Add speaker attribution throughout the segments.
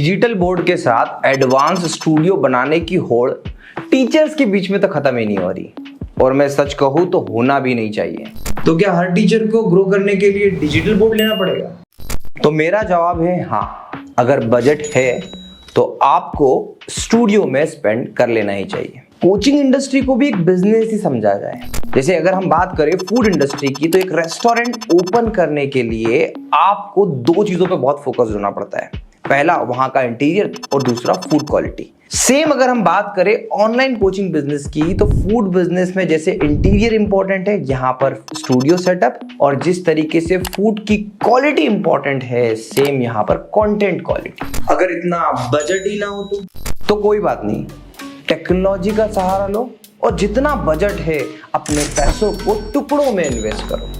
Speaker 1: Digital board के साथ advance studio बनाने की होड़ टीचर्स के बीच में तो खत्म ही नहीं हो रही, और मैं सच कहूँ तो होना भी नहीं चाहिए। तो क्या हर टीचर को ग्रो करने के लिए डिजिटल बोर्ड लेना पड़ेगा? तो मेरा जवाब है हाँ, अगर बजट है तो आपको स्टूडियो में स्पेंड कर लेना ही चाहिए। कोचिंग इंडस्ट्री को भी एक बिजनेस ही समझा जाए। जैसे अगर हम बात करें फूड इंडस्ट्री की, तो एक रेस्टोरेंट ओपन करने के लिए आपको दो चीजों पे बहुत फोकस होना पड़ता है। पहला वहां का इंटीरियर और दूसरा फूड क्वालिटी। सेम अगर हम बात करें ऑनलाइन कोचिंग बिजनेस की, तो फूड बिजनेस में जैसे इंटीरियर इंपॉर्टेंट है, यहाँ पर स्टूडियो सेटअप, और जिस तरीके से फूड की क्वालिटी इंपॉर्टेंट है, सेम यहाँ पर कंटेंट क्वालिटी। अगर इतना बजट ही ना हो तो कोई बात नहीं, टेक्नोलॉजी का सहारा लो और जितना बजट है अपने पैसों को टुकड़ों में इन्वेस्ट करो।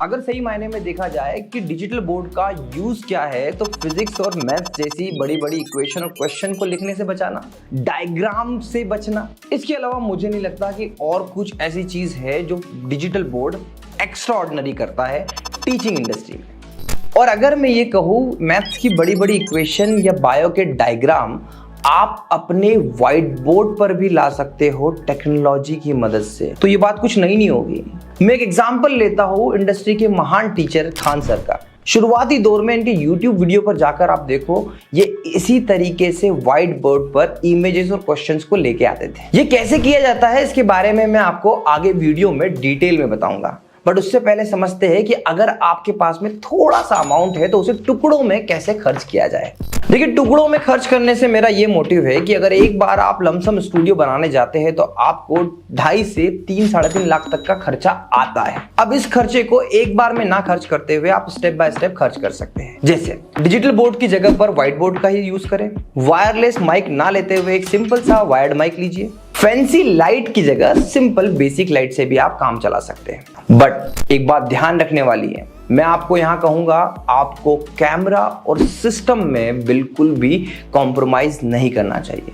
Speaker 1: अगर सही मायने में देखा जाए कि डिजिटल बोर्ड का यूज क्या है, तो फिजिक्स और मैथ्स जैसी बड़ी बड़ी इक्वेशन और क्वेश्चन को लिखने से बचाना, डायग्राम से बचना। इसके अलावा मुझे नहीं लगता कि और कुछ ऐसी चीज है जो डिजिटल बोर्ड एक्स्ट्रा ऑर्डिनरी करता है टीचिंग इंडस्ट्री में। और अगर मैं ये कहूँ, मैथ्स की बड़ी बड़ी इक्वेशन या बायो के डायग्राम आप अपने व्हाइट बोर्ड पर भी ला सकते हो टेक्नोलॉजी की मदद से, तो ये बात कुछ नई नहीं होगी। मैं एक एग्जांपल लेता हूं इंडस्ट्री के महान टीचर खान सर का। शुरुआती दौर में इनके YouTube वीडियो पर जाकर आप देखो, ये इसी तरीके से व्हाइट बोर्ड पर इमेजेस और क्वेश्चंस को लेके आते थे। ये कैसे किया जाता है इसके बारे में मैं आपको आगे वीडियो में डिटेल में बताऊंगा, बट उससे पहले समझते हैं कि अगर आपके पास में थोड़ा सा अमाउंट है तो उसे टुकड़ों में कैसे खर्च किया जाए। देखिए, टुकड़ों में खर्च करने से मेरा ये मोटिव है कि अगर एक बार आप लमसम स्टूडियो बनाने जाते हैं तो आपको 2.5 से 3-3.5 लाख तक का खर्चा आता है। अब इस खर्चे को एक बार में ना खर्च करते हुए आप स्टेप बाय स्टेप खर्च कर सकते हैं। जैसे डिजिटल बोर्ड की जगह पर व्हाइट बोर्ड का ही यूज करें, वायरलेस माइक ना लेते हुए एक सिंपल सा वायर्ड माइक लीजिए, फैंसी लाइट की जगह सिंपल बेसिक लाइट से भी आप काम चला सकते हैं। बट एक बात ध्यान रखने वाली है, मैं आपको यहां कहूंगा, आपको कैमरा और सिस्टम में बिल्कुल भी कॉम्प्रोमाइज नहीं करना चाहिए।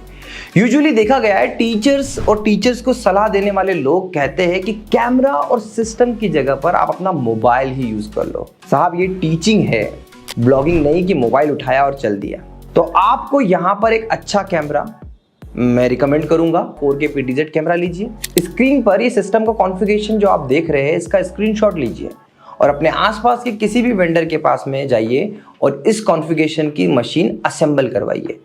Speaker 1: यूजुअली देखा गया है टीचर्स को सलाह देने वाले लोग कहते हैं कि कैमरा और सिस्टम की जगह पर आप अपना मोबाइल ही यूज कर लो। साहब, ये टीचिंग है, ब्लॉगिंग नहीं कि मोबाइल उठाया और चल दिया। तो आपको यहां पर एक अच्छा कैमरा मैं रिकमेंड करूंगा, 4K PTZ कैमरा लीजिए। स्क्रीन पर ये सिस्टम का कॉन्फ़िगरेशन जो आप देख रहे हैं, इसका स्क्रीनशॉट लीजिए और अपने आसपास के किसी भी वेंडर के पास में जाइए और इस कॉन्फ़िगरेशन की मशीन असेंबल करवाइए।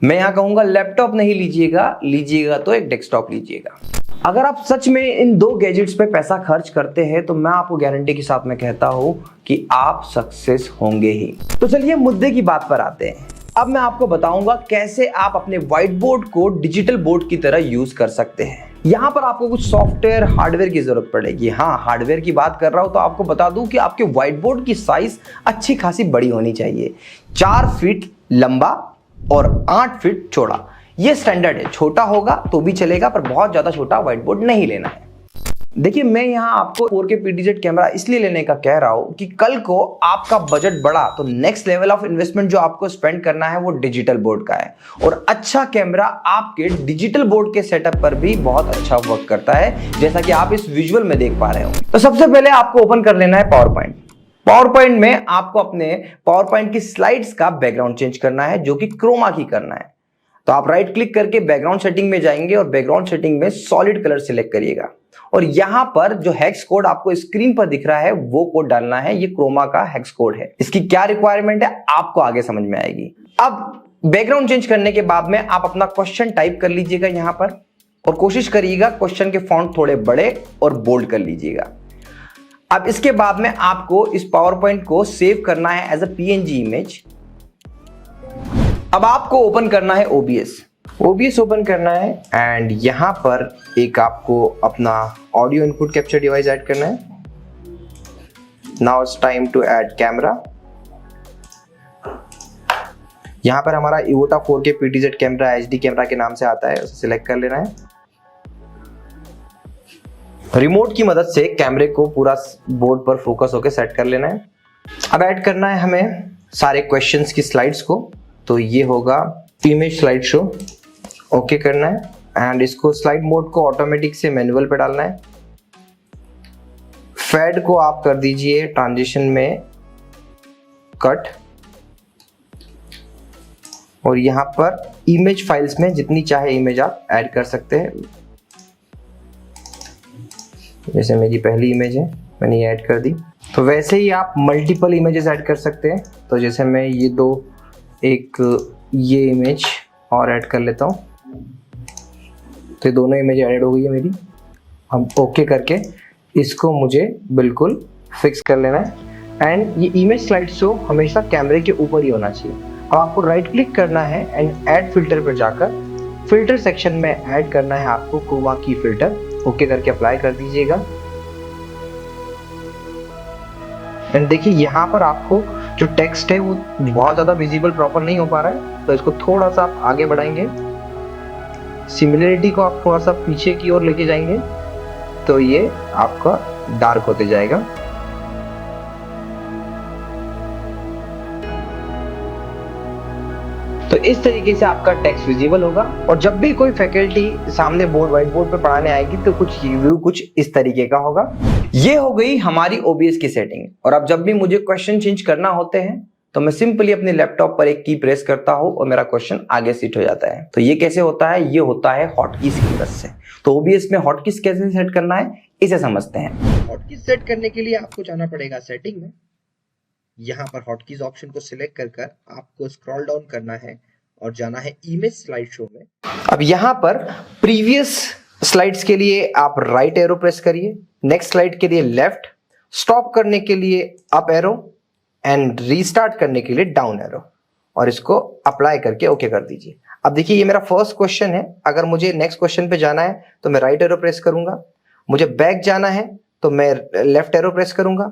Speaker 1: मैं यहाँ कहूँगा लैपटॉप नहीं लीजिएगा तो एक डेस्कटॉप लीजिएगा। अगर आप सच में इन दो गैजेट्स पे पैसा खर्च करते हैं तो मैं आपको गारंटी के साथ में कहता हूँ कि आप सक्सेस होंगे ही। तो चलिए मुद्दे की बात पर आते हैं। अब मैं आपको बताऊंगा कैसे आप अपने व्हाइट बोर्ड को डिजिटल बोर्ड की तरह यूज कर सकते हैं। यहाँ पर आपको कुछ सॉफ्टवेयर हार्डवेयर की जरूरत पड़ेगी। हाँ, हार्डवेयर की बात कर रहा हूं तो आपको बता दूं कि आपके व्हाइट बोर्ड की साइज अच्छी खासी बड़ी होनी चाहिए। 4 फीट लंबा और 8 फीट चौड़ा, ये स्टैंडर्ड है। छोटा होगा तो भी चलेगा, पर बहुत ज्यादा छोटा व्हाइट बोर्ड नहीं लेना है। देखिए, मैं यहाँ आपको 4K PTZ कैमरा इसलिए लेने का कह रहा हूँ कि कल को आपका बजट बढ़ा तो नेक्स्ट लेवल ऑफ इन्वेस्टमेंट जो आपको स्पेंड करना है वो डिजिटल बोर्ड का है, और अच्छा कैमरा आपके डिजिटल बोर्ड के सेटअप पर भी बहुत अच्छा वर्क करता है, जैसा कि आप इस विजुअल में देख पा रहे हो। तो सबसे पहले आपको ओपन कर लेना है पावर पॉइंट में आपको अपने पावर पॉइंट की स्लाइड्स का बैकग्राउंड चेंज करना है, जो कि क्रोमा की करना है। तो आप राइट क्लिक करके बैकग्राउंड सेटिंग में जाएंगे और बैकग्राउंड सेटिंग में सॉलिड कलर सिलेक्ट करिएगा, और यहां पर जो हेक्स कोड आपको स्क्रीन पर दिख रहा है वो कोड डालना है। ये क्रोमा का हेक्स कोड है। इसकी क्या रिक्वायरमेंट है आपको आगे समझ में आएगी। अब बैकग्राउंड चेंज करने के बाद में आप अपना क्वेश्चन टाइप कर लीजिएगा यहां पर, और कोशिश करिएगा क्वेश्चन के फॉन्ट थोड़े बड़े और बोल्ड कर लीजिएगा। अब इसके बाद में आपको इस पावर पॉइंट को सेव करना है एज अ PNG इमेज। अब आपको ओपन करना है OBS ओपन करना है, एंड यहां पर एक आपको अपना audio input capture device add करना है। Now it's time to add camera. यहां पर हमारा इवोटा 4K PTZ camera HD camera के नाम से आता है, उसे सिलेक्ट कर लेना है। रिमोट की मदद से कैमरे को पूरा बोर्ड पर फोकस होकर सेट कर लेना है। अब ऐड करना है हमें सारे क्वेश्चंस की स्लाइड्स को, तो ये होगा इमेज स्लाइड शो। ओके करना है, एंड इसको स्लाइड मोड को ऑटोमेटिक से मैनुअल पे डालना है। फेड को आप कर दीजिए ट्रांजिशन में कट, और यहाँ पर इमेज फाइल्स में जितनी चाहे इमेज आप ऐड कर सकते हैं। जैसे मेरी पहली इमेज है, मैंने ये ऐड कर दी। तो वैसे ही आप मल्टीपल इमेजेस ऐड कर सकते हैं। तो जैसे मैं ये ये इमेज और ऐड कर लेता हूँ। तो ये दोनों इमेज ऐड हो गई है मेरी। हम ओके करके इसको मुझे बिल्कुल फिक्स कर लेना है। एंड ये इमेज स्लाइड शो हमेशा कैमरे के ऊपर ही होना चाहिए। अब आपको राइट क्लिक करना है एंड ऐड फिल्टर पर जाकर फिल्टर सेक्शन में ऐड करना है आपको क्रोमा की फिल्टर। ओके करके अप्लाई कर दीजिएगा। एंड देखिए यहाँ पर आपको जो टेक्स्ट है वो बहुत ज़्यादा विजिबल प्रॉपर नहीं हो पा रहा है, तो इसको थोड़ा सा आप आगे बढ़ाएंगे। सिमिलरिटी को आप थोड़ा सा पीछे की ओर लेके जाएंगे तो ये आपका डार्क होते जाएगा। तो इस तरीके से आपका टेक्स्ट विजिबल होगा। और जब भी कोई फैकल्टी सामने व्हाइट बोर्ड पे पढ़ाने आएगी तो कुछ इस तरीके का होगा। ये हो गई हमारी OBS की सेटिंग। और अब जब भी मुझे क्वेश्चन चेंज करना होते हैं तो मैं सिंपली अपने लैपटॉप पर एक की प्रेस करता हूं और मेरा क्वेश्चन आगे शिफ्ट हो जाता है। तो ये कैसे होता है? ये होता है हॉटकीज की मदद से। तो OBS में हॉटकीज कैसे सेट करना है इसे समझते हैं। हॉटकीज सेट करने के लिए आपको जाना पड़ेगा सेटिंग में। यहाँ पर हॉटकीज ऑप्शन को सिलेक्ट कर आपको स्क्रॉल डाउन करना है और जाना है इमेज स्लाइड शो में। अब यहाँ पर प्रीवियस स्लाइड्स के लिए आप राइट एरो प्रेस करिए, नेक्स्ट स्लाइड के लिए लेफ्ट, स्टॉप करने के लिए अप एरो एंड रीस्टार्ट करने के लिए डाउन एरो, और इसको अप्लाई करके ओके कर दीजिए। अब देखिए ये मेरा फर्स्ट क्वेश्चन है। अगर मुझे नेक्स्ट क्वेश्चन पे जाना है तो मैं राइट एरो प्रेस करूंगा। मुझे बैक जाना है तो मैं लेफ्ट एरो प्रेस करूंगा।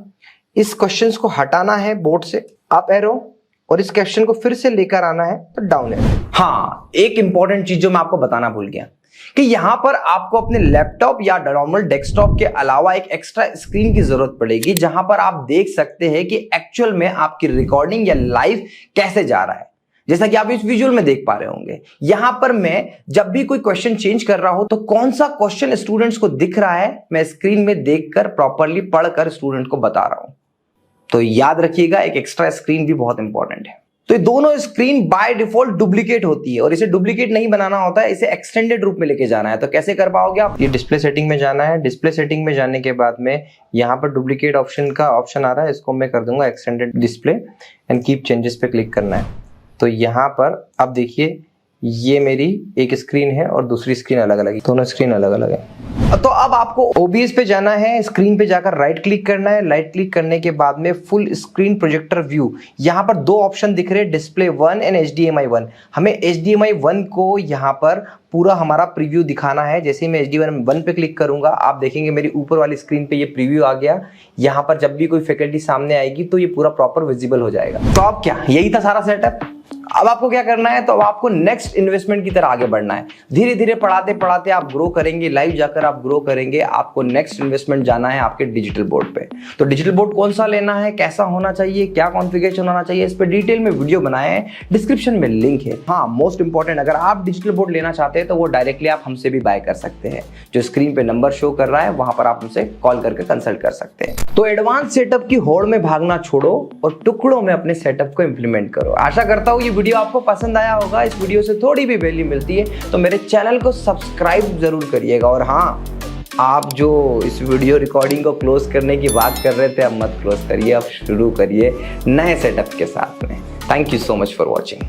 Speaker 1: इस क्वेश्चन को हटाना है बोर्ड से अप एरो, और इस क्वेश्चन को फिर से लेकर आना है तो डाउन एरो। हाँ, एक इंपॉर्टेंट चीज जो मैं आपको बताना भूल गया कि यहां पर आपको अपने लैपटॉप या नॉर्मल डेस्कटॉप के अलावा एक एक्स्ट्रा स्क्रीन की जरूरत पड़ेगी, जहां पर आप देख सकते हैं कि एक्चुअल में आपकी रिकॉर्डिंग या लाइव कैसे जा रहा है। जैसा कि आप इस विजुअल में देख पा रहे होंगे, यहां पर मैं जब भी कोई क्वेश्चन चेंज कर रहा हूं तो कौन सा क्वेश्चन स्टूडेंट्स को दिख रहा है मैं स्क्रीन में देखकर प्रॉपरली पढ़कर स्टूडेंट को बता रहा हूं। तो याद रखिएगा, एक एक्स्ट्रा स्क्रीन भी बहुत इंपॉर्टेंट है। तो ये दोनों स्क्रीन बाय डिफॉल्ट डुप्लीकेट होती है और इसे डुप्लीकेट नहीं बनाना होता है, इसे एक्सटेंडेड रूप में लेके जाना है। तो कैसे कर पाओगे आप? ये डिस्प्ले सेटिंग में जाना है। डिस्प्ले सेटिंग में जाने के बाद में यहाँ पर डुप्लीकेट ऑप्शन का ऑप्शन आ रहा है, इसको मैं कर दूंगा extended display and keep changes पे क्लिक करना है। तो यहाँ पर अब देखिए ये मेरी एक स्क्रीन है और दूसरी स्क्रीन अलग अलग है, दोनों स्क्रीन अलग अलग है। तो अब आपको OBS पे जाना है, स्क्रीन पे जाकर राइट क्लिक करना है। राइट क्लिक करने के बाद में फुल स्क्रीन प्रोजेक्टर व्यू, यहाँ पर दो ऑप्शन दिख रहे हैं, डिस्प्ले 1 एंड HDMI 1। हमें HDMI 1 को यहाँ पर पूरा हमारा प्रीव्यू दिखाना है। जैसे ही मैं HDMI 1 पे क्लिक करूंगा आप देखेंगे मेरी ऊपर वाली स्क्रीन पे ये प्रीव्यू आ गया। यहाँ पर जब भी कोई फैकल्टी सामने आएगी तो ये पूरा प्रॉपर विजिबल हो जाएगा। तो अब क्या, यही था सारा सेटअप। अब आपको क्या करना है, तो अब आपको नेक्स्ट इन्वेस्टमेंट की तरह आगे बढ़ना है। धीरे धीरे पढ़ाते पढ़ाते आप ग्रो करेंगे, लाइव जाकर आप ग्रो करेंगे। आपको नेक्स्ट इन्वेस्टमेंट जाना है आपके डिजिटल बोर्ड पे। तो डिजिटल बोर्ड कौन सा लेना है, कैसा होना चाहिए, क्या कॉन्फ़िगरेशन होना चाहिए, इस पे डिटेल में वीडियो बनाए हैं, डिस्क्रिप्शन में लिंक है। हाँ, मोस्ट इंपॉर्टेंट, अगर आप डिजिटल बोर्ड लेना चाहते हैं तो वो डायरेक्टली आप हमसे भी बाय कर सकते हैं। जो स्क्रीन पे नंबर शो कर रहा है वहां पर आप हमसे कॉल करके कंसल्ट कर सकते हैं। तो एडवांस सेटअप की होड़ में भागना छोड़ो और टुकड़ों में अपने सेटअप को इंप्लीमेंट करो। आशा करता हूँ ये वीडियो आपको पसंद आया होगा। इस वीडियो से थोड़ी भी वैल्यू मिलती है तो मेरे चैनल को सब्सक्राइब जरूर करिएगा। और हाँ, आप जो इस वीडियो रिकॉर्डिंग को क्लोज करने की बात कर रहे थे, अब मत क्लोज करिए, अब शुरू करिए नए सेटअप के साथ में। Thank you so much for watching.